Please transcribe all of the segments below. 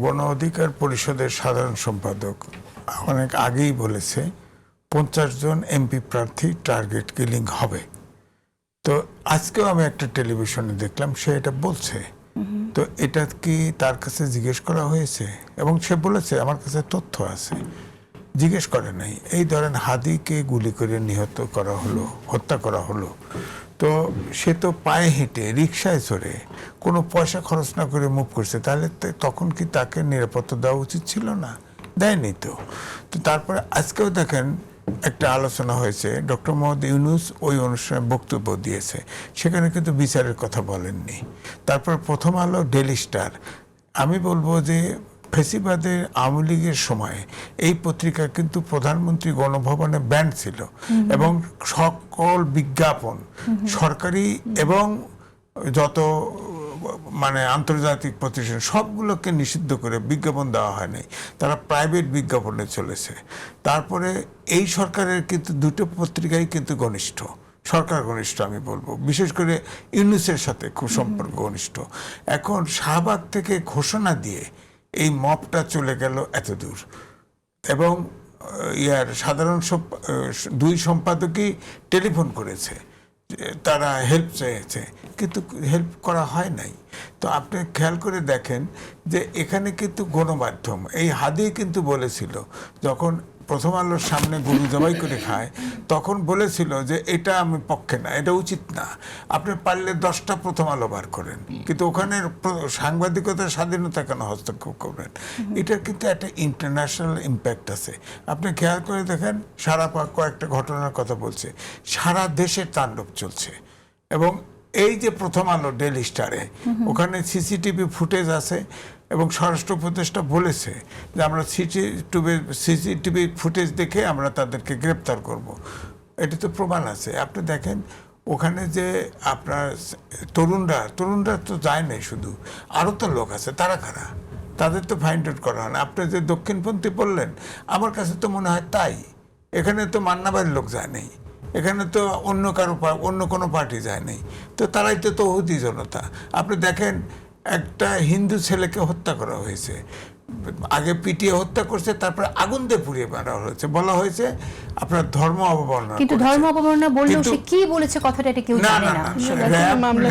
গণ অধিকার পরিষদের সাধারণ সম্পাদক অনেক আগেই বলেছে 50 জন এমপি প্রার্থী টার্গেট কিলিং হবে। তো আজকেও আমি একটা টেলিভিশনে দেখলাম সে এটা বলছে। তো এটা কি তার কাছে জিজ্ঞেস করা হয়েছে? এবং সে বলেছে আমার কাছে তথ্য আছে। জিজ্ঞেস করে নাই। এই ধরেন হাদিকে গুলি করে নিহত করা হলো, হত্যা করা হলো, তো সে তো পায়ে হেঁটে রিকশায় চড়ে কোনো পয়সা খরচ না করে মুভ করছে, তাহলে তখন কি তাকে নিরাপত্তা দেওয়া উচিত ছিল না? দেয়নি তো। তো তারপরে আজকেও দেখেন একটা আলোচনা হয়েছে, ডক্টর মোহাম্মদ ইউনূস ওই অনুষ্ঠানে বক্তব্য দিয়েছে, সেখানে কিন্তু বিচারের কথা বলেননি। তারপর প্রথম আলো, ডেইলি স্টার, আমি বলবো যে ফেসিবাদের আওয়ামী লীগের সময় এই পত্রিকা কিন্তু প্রধানমন্ত্রী গণভবনে ব্যান্ড ছিল এবং সকল বিজ্ঞাপন সরকারি এবং যত মানে আন্তর্জাতিক প্রতিষ্ঠান সবগুলোকে নিষিদ্ধ করে বিজ্ঞাপন দেওয়া হয়নি, তারা প্রাইভেট বিজ্ঞাপনে চলেছে। তারপরে এই সরকারের কিন্তু দুটো পত্রিকাই কিন্তু ঘনিষ্ঠ, সরকার ঘনিষ্ঠ আমি বলবো, বিশেষ করে ইউনূসের সাথে খুব সম্পর্ক ঘনিষ্ঠ। এখন শাহবাগ থেকে ঘোষণা দিয়ে এই মবটা চলে গেল এত দূর এবং ইয়ার সাধারণ দুই সম্পাদকই টেলিফোন করেছে, তারা হেল্প চেয়েছে, কিন্তু হেল্প করা হয় নাই। তো আপনি খেয়াল করে দেখেন যে এখানে কিন্তু গণমাধ্যম, এই হাদি কিন্তু বলেছিল যখন প্রথম আলোর সামনে গরু জবাই করে খায় তখন বলেছিল যে এটা আমি পক্ষে না, এটা উচিত না, আপনি পারলে 10টা প্রথম আলো বার করেন, কিন্তু ওখানে সাংবাদিকতার স্বাধীনতা কেন হস্তক্ষেপ করবেন? এটার কিন্তু একটা ইন্টারন্যাশনাল ইম্প্যাক্ট আছে। আপনি খেয়াল করে দেখেন, সারা কয়েকটা ঘটনার কথা বলছে, সারা দেশে তাণ্ডব চলছে। এবং এই যে প্রথম আলো, ডেইলি স্টারে ওখানে সিসিটিভি ফুটেজ আছে এবং স্বরাষ্ট্র উপদেষ্টা বলেছে যে আমরা সিসিটিভি ফুটেজ দেখে আমরা তাদেরকে গ্রেপ্তার করব। এটা তো প্রমাণ আছে। আপনি দেখেন ওখানে যে আপনার তরুণরা তো যায় নাই, শুধু আরও তো লোক আছে, তারা কারা? তাদের তো ফাইন্ড আউট করা হয় না। আপনি যে দক্ষিণপন্থী বললেন, আমার কাছে তো মনে হয় তাই। এখানে তো মান্নাবাড়ির লোক যায় নাই, এখানে তো অন্য কোনো পার্টি যায় নাই, তো তারাই তো তৌহিদি জনতা। আপনি দেখেন একটা হিন্দু ছেলেকে হত্যা করা হয়েছে, আগে পিটিয়ে হত্যা করছে, তারপরে আগুন দিয়ে পুড়িয়ে মারা হয়েছে, বলা হয়েছে আপনার ধর্ম অবমাননা। কিন্তু ধর্ম অবমাননা বললেও সে কি বলেছে কথাটা এটা কেউ জানে না।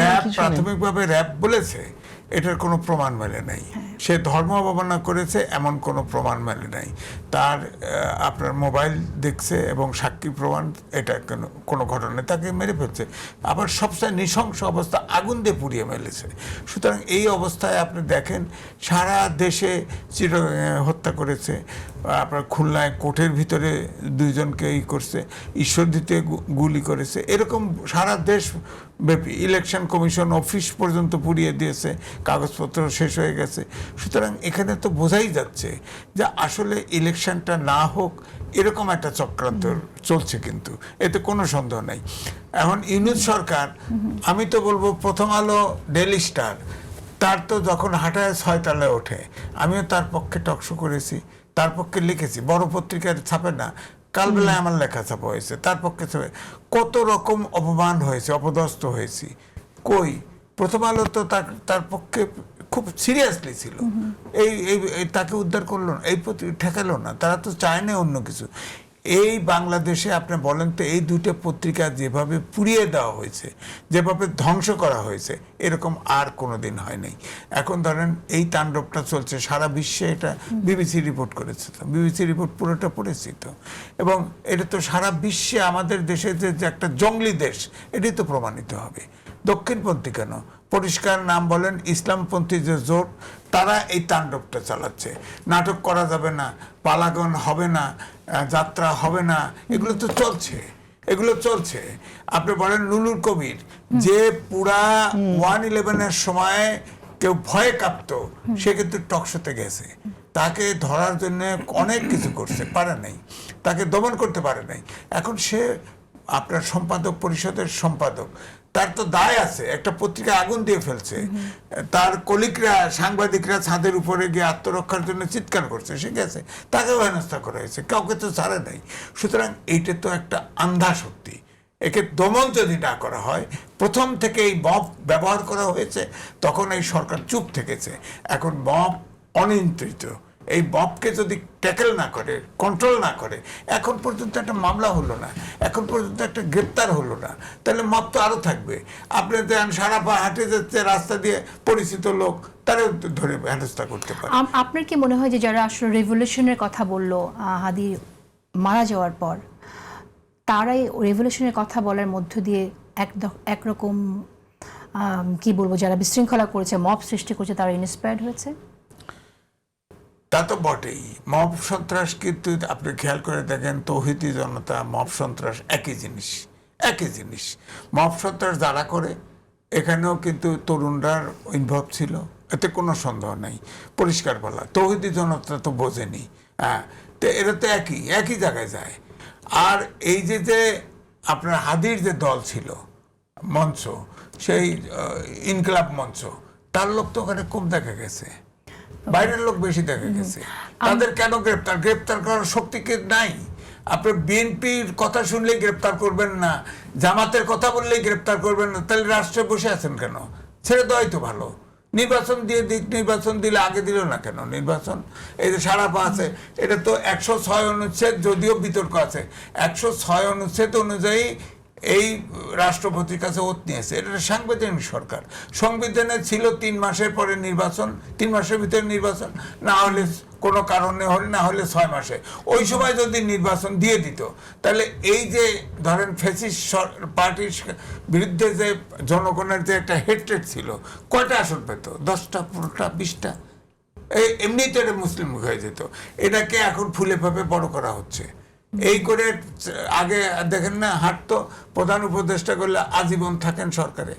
র্যাব প্রাথমিকভাবে র্যাব বলেছে, এটার কোনো প্রমাণ মেলে নাই। সে ধর্ম অবমাননা করেছে এমন কোনো প্রমাণ মেলে নাই। তার আপনার মোবাইল দেখছে এবং সাক্ষী প্রমাণ, এটা কোনো ঘটনা নেই, তাকে মেরে ফেলছে। আবার সবচেয়ে নৃশংস অবস্থা, আগুন দিয়ে পুড়িয়ে মেলেছে। সুতরাং এই অবস্থায় আপনি দেখেন সারা দেশে চিটাগাঙে হত্যা করেছে, আপনার খুলনায় কোর্টের ভিতরে 2 জনকে করছে, ঈশ্বরদীতে গুলি করেছে, এরকম সারা দেশ ব্যাপী ইলেকশন কমিশন অফিস পর্যন্ত পুড়িয়ে দিয়েছে, কাগজপত্র শেষ হয়ে গেছে। সুতরাং এখানে তো বোঝাই যাচ্ছে যে আসলে ইলেকশনটা না হোক এরকম একটা চক্রান্ত চলছে, কিন্তু এতে কোনো সন্দেহ নাই। এখন ইউনূস সরকার, আমি তো বলবো প্রথম আলো, ডেইলি স্টার, তার তো যখন হাঁটায় 6 তলায় ওঠে, আমিও তার পক্ষে টকশো করেছি, তার পক্ষে লিখেছি, বড় পত্রিকার ছাপে না, কালবেলায় আমার লেখা ছাপা হয়েছে, তার পক্ষে কত রকম অপমান হয়েছে, অপদস্থ হয়েছি। কই প্রথম আলো তো তার পক্ষে খুব সিরিয়াসলি ছিল, এই তাকে উদ্ধার করলো না, এই ঠেকালো না, তারা তো চায় না অন্য কিছু। এই বাংলাদেশে আপনি বলেন তো, এই 2টা পত্রিকা যেভাবে পুড়িয়ে দেওয়া হয়েছে, যেভাবে ধ্বংস করা হয়েছে, এরকম আর কোনো দিন হয় নাই। এখন ধরেন এই তাণ্ডবটা চলছে সারা বিশ্বে, এটা বিবিসি রিপোর্ট করেছে, তো বিবিসি রিপোর্ট পুরোটা পড়েছি তো, এবং এটা তো সারা বিশ্বে আমাদের দেশে যে একটা জঙ্গলি দেশ, এটাই তো প্রমাণিত হবে। দক্ষিণপন্থী কেন, পরিষ্কার নাম বলেন ইসলামপন্থী যে জোট, তারা এই তাণ্ডবটা চালাচ্ছে। নাটক করা যাবে না, পালাগন হবে না, যাত্রা হবে না, এগুলো তো চলছে। আপনি বলেন নুরুল কবির, যে পুরা 1/11-এর সময় কেউ ভয়ে কাঁপতো, সে কিন্তু টকশোতে গেছে, তাকে ধরার জন্য অনেক কিছু করছে, পারে নাই, তাকে দমন করতে পারে নাই। এখন সে আপনার সম্পাদক পরিষদের সম্পাদক, তার তো দায় আছে, একটা পত্রিকা আগুন দিয়ে ফেলছে, তার কলিগরা সাংবাদিকরা ছাদের উপরে গিয়ে আত্মরক্ষার জন্য চিৎকার করছে, সে গেছে, তাকেও হেনস্থা করা হয়েছে, কাউকে তো ছাড়ে নাই। সুতরাং এইটা তো একটা আন্ধা শক্তি, একে দমন যদি না করা হয়, প্রথম থেকে এই মব ব্যবহার করা হয়েছে, তখন এই সরকার চুপ থেকেছে। এখন মব অনিয়ন্ত্রিত এই মবকে যদি ট্যাকেল না করে, কন্ট্রোল না করে, এখন পর্যন্ত একটা মামলা হলো না, এখন পর্যন্ত একটা গ্রেপ্তার হলো না, তাহলে মব তো আরো থাকবে। আপনি দেন সারা পা হাঁটে যাচ্ছে রাস্তা দিয়ে, পরিচিত লোক তারা ধরে হেনস্থা করতে পারে। আপনার কি মনে হয় যে যারা আসলে রেভলিউশনের কথা বললো হাদি মারা যাওয়ার পর, তারাই রেভলিউশনের কথা বলার মধ্য দিয়ে একরকম কি বলবো, যারা বিশৃঙ্খলা করেছে, মব সৃষ্টি করেছে, তারা ইন্সপায়ার্ড হয়েছে? তা তো বটেই। মব সন্ত্রাস কিন্তু আপনি খেয়াল করে দেখেন, তৌহিদি জনতা, মব সন্ত্রাস একই জিনিস, একই জিনিস। মব সন্ত্রাস যারা করে এখানেও কিন্তু তরুণরার ইনভলভ ছিল, এতে কোনো সন্দেহ নেই, পরিষ্কার বলা। তৌহিদি জনতা তো বোঝেনি, হ্যাঁ, তো এরা তো একই জায়গায় যায়। আর এই যে আপনার হাদির যে দল ছিল, মঞ্চ, সেই ইনকলাব মঞ্চ, তার লোক তো ওখানে কম দেখা গেছে, বাইরের লোক বেশি দেখা গেছে। তাদের কেন গ্রেপ্তার করার শক্তি কে নাই? আপনি বিএনপির কথা শুনলেই গ্রেপ্তার করবেন না, জামাতের কথা বললেই গ্রেপ্তার করবেন না, তাহলে রাষ্ট্রে বসে আছেন কেন? ছেড়ে দেওয়াই তো ভালো। নির্বাচন দিয়ে দিক, নির্বাচন দিলে আগে দিল না কেন নির্বাচন? এই যে সারাপা আছে, এটা তো 106 অনুচ্ছেদ, যদিও বিতর্ক আছে, 106 অনুচ্ছেদ অনুযায়ী এই রাষ্ট্রপতির কাছে ওত নিয়েছে। এটা সাংবিধানিক সরকার। সংবিধানে ছিল 3 মাসের পরে নির্বাচন, 3 মাসের ভিতরে নির্বাচন, না হলে কোনো কারণে হলে, না হলে 6 মাসে। ওই সময় যদি নির্বাচন দিয়ে দিত, তাহলে এই যে ধরেন ফ্যাসিস্ট পার্টির বিরুদ্ধে যে জনগণের যে একটা হেট্রেড ছিল, কয়টা আসন পেত? 10টা, 15টা, 20টা। এমনিতে এটা মুসলিম হয়ে যেত। এটাকে এখন ফুলে ফাঁপে বড় করা হচ্ছে। এই করে আগে দেখেন না, হাঁটতো, প্রধান উপদেষ্টা করলে আজীবন থাকেন সরকারে,